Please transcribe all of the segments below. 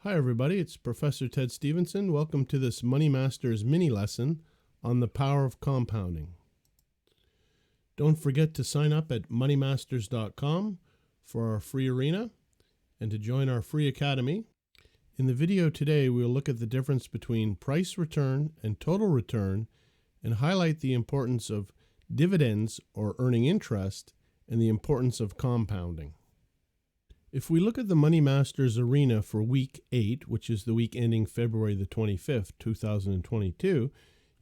Hi everybody, it's Professor Ted Stephenson. Welcome to this Money Masters mini lesson on the power of compounding. Don't forget to sign up at moneymasters.com for our free arena and to join our free academy. In the video today, we'll look at the difference between price return and total return and highlight the importance of dividends or earning interest and the importance of compounding. If we look at the Money Masters Arena for week 8, which is the week ending February the 25th, 2022,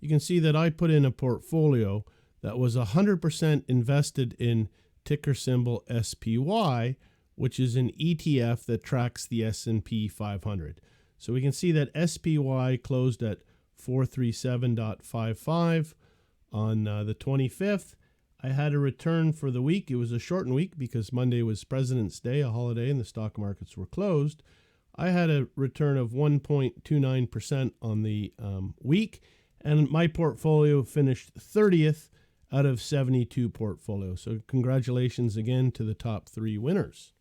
you can see that I put in a portfolio that was 100% invested in ticker symbol SPY, which is an ETF that tracks the S&P 500. So we can see that SPY closed at 437.55 on the 25th. I had a return for the week. It was a shortened week because Monday was President's Day, a holiday, and the stock markets were closed. I had a return of 1.29% on the week, and my portfolio finished 30th out of 72 portfolios. So congratulations again to the top 3 winners.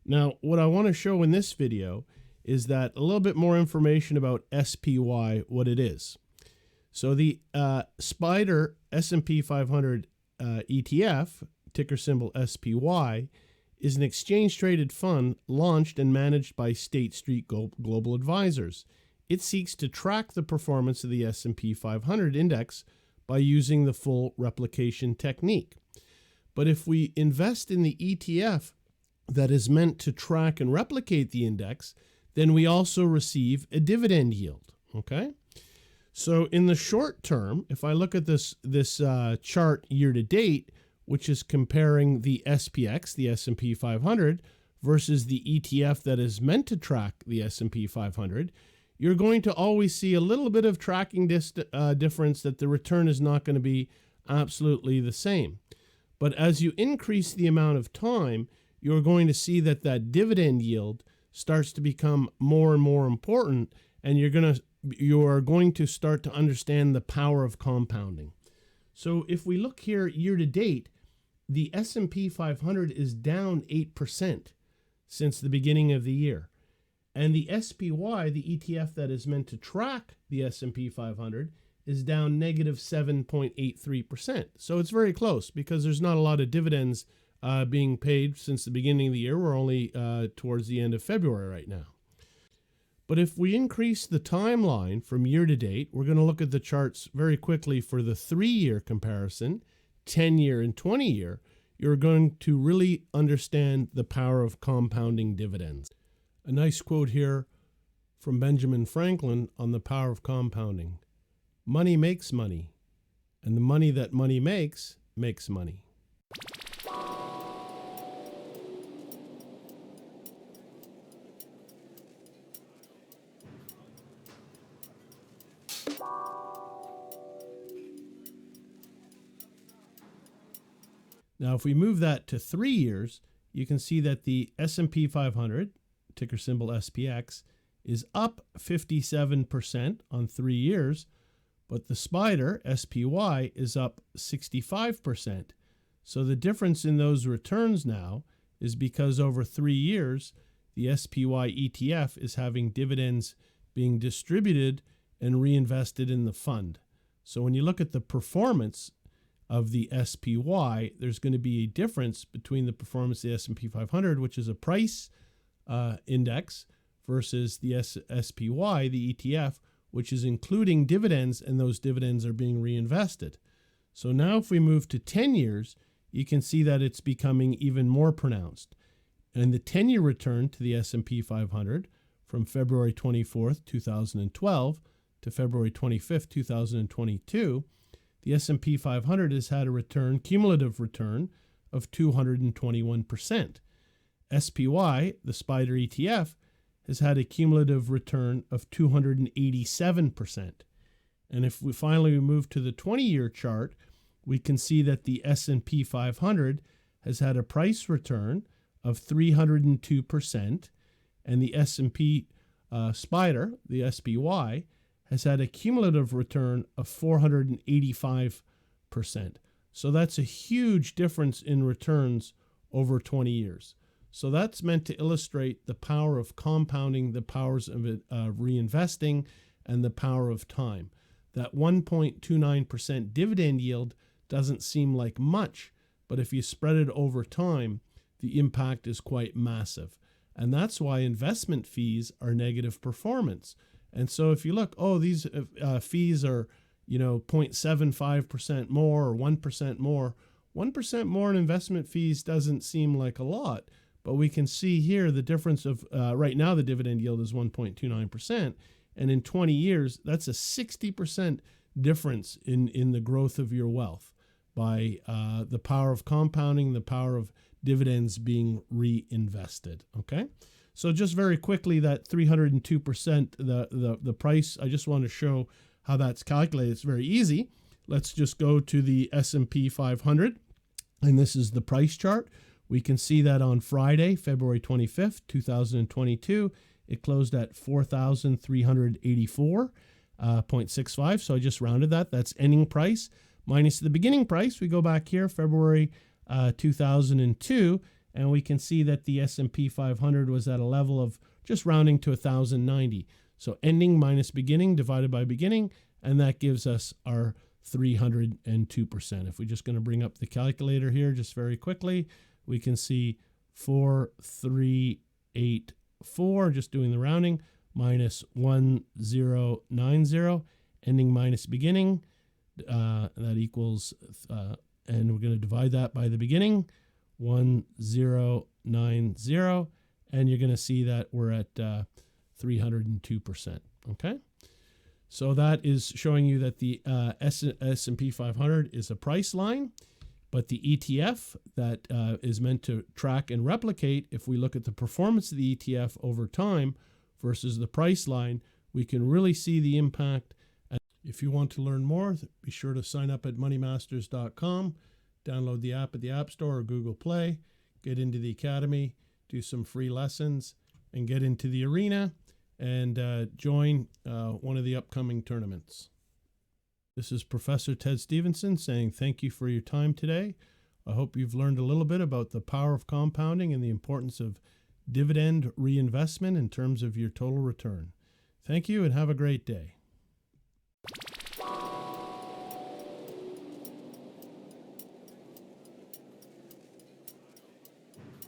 Now, what I want to show in this video is that a little bit more information about SPY, what it is. So the SPDR S&P 500 ETF, ticker symbol SPY, is an exchange-traded fund launched and managed by State Street Global Advisors. It seeks to track the performance of the S&P 500 index by using the full replication technique. But if we invest in the ETF that is meant to track and replicate the index, then we also receive a dividend yield, okay? So in the short term, if I look at this chart year to date, which is comparing the SPX, the S&P 500, versus the ETF that is meant to track the S&P 500, you're going to always see a little bit of tracking difference, that the return is not going to be absolutely the same. But as you increase the amount of time, you're going to see that that dividend yield starts to become more and more important, and you are going to start to understand the power of compounding. So if we look here year to date, the S&P 500 is down 8% since the beginning of the year. And the SPY, the ETF that is meant to track the S&P 500, is down negative 7.83%. So it's very close because there's not a lot of dividends being paid since the beginning of the year. We're only towards the end of February right now. But if we increase the timeline from year to date, we're going to look at the charts very quickly for the 3-year comparison, 10-year and 20-year. You're going to really understand the power of compounding dividends. A nice quote here from Benjamin Franklin on the power of compounding. Money makes money, and the money that money makes money. Now, if we move that to 3 years, you can see that the S&P 500, ticker symbol SPX, is up 57% on 3 years, but the SPDR, SPY, is up 65%. So the difference in those returns now is because over 3 years, the SPY ETF is having dividends being distributed and reinvested in the fund. So when you look at the performance of the SPY, there's going to be a difference between the performance of the S&P 500, which is a price index, versus the SPY, the ETF, which is including dividends, and those dividends are being reinvested. So now if we move to 10 years, you can see that it's becoming even more pronounced. And the 10-year return to the S&P 500 from February 24th, 2012 to February 25th, 2022, the S&P 500 has had a cumulative return of 221%. SPY, the SPDR ETF, has had a cumulative return of 287%. And if we finally move to the 20-year chart, we can see that the S&P 500 has had a price return of 302%, and the S&P SPDR, the SPY, has had a cumulative return of 485%. So that's a huge difference in returns over 20 years. So that's meant to illustrate the power of compounding, the powers of reinvesting, and the power of time. That 1.29% dividend yield doesn't seem like much, but if you spread it over time, the impact is quite massive. And that's why investment fees are negative performance. And so if you look, these fees are 0.75% more or 1% more. 1% more in investment fees doesn't seem like a lot, but we can see here the difference of right now the dividend yield is 1.29%, and in 20 years that's a 60% difference in the growth of your wealth by the power of compounding, the power of dividends being reinvested. Okay, so just very quickly, that 302%, the price, I just want to show how that's calculated. It's very easy. Let's just go to the S&P 500, and this is the price chart. We can see that on Friday, February 25th, 2022, it closed at 4,384.65. So I just rounded that. That's ending price minus the beginning price. We go back here, February 2002, and we can see that the S&P 500 was at a level of just rounding to 1,090. So ending minus beginning divided by beginning, and that gives us our 302%. If we're just going to bring up the calculator here just very quickly, we can see 4,384, just doing the rounding, minus 1,090, ending minus beginning. That equals, and we're going to divide that by the beginning, 1,090, and you're going to see that we're at 302%. Okay, so that is showing you that the S&P 500 is a price line, but the ETF that is meant to track and replicate, if we look at the performance of the ETF over time versus the price line, we can really see the impact. If you want to learn more, be sure to sign up at moneymasters.com, download the app at the App Store or Google Play, get into the Academy, do some free lessons, and get into the arena and join one of the upcoming tournaments. This is Professor Ted Stephenson saying thank you for your time today. I hope you've learned a little bit about the power of compounding and the importance of dividend reinvestment in terms of your total return. Thank you and have a great day.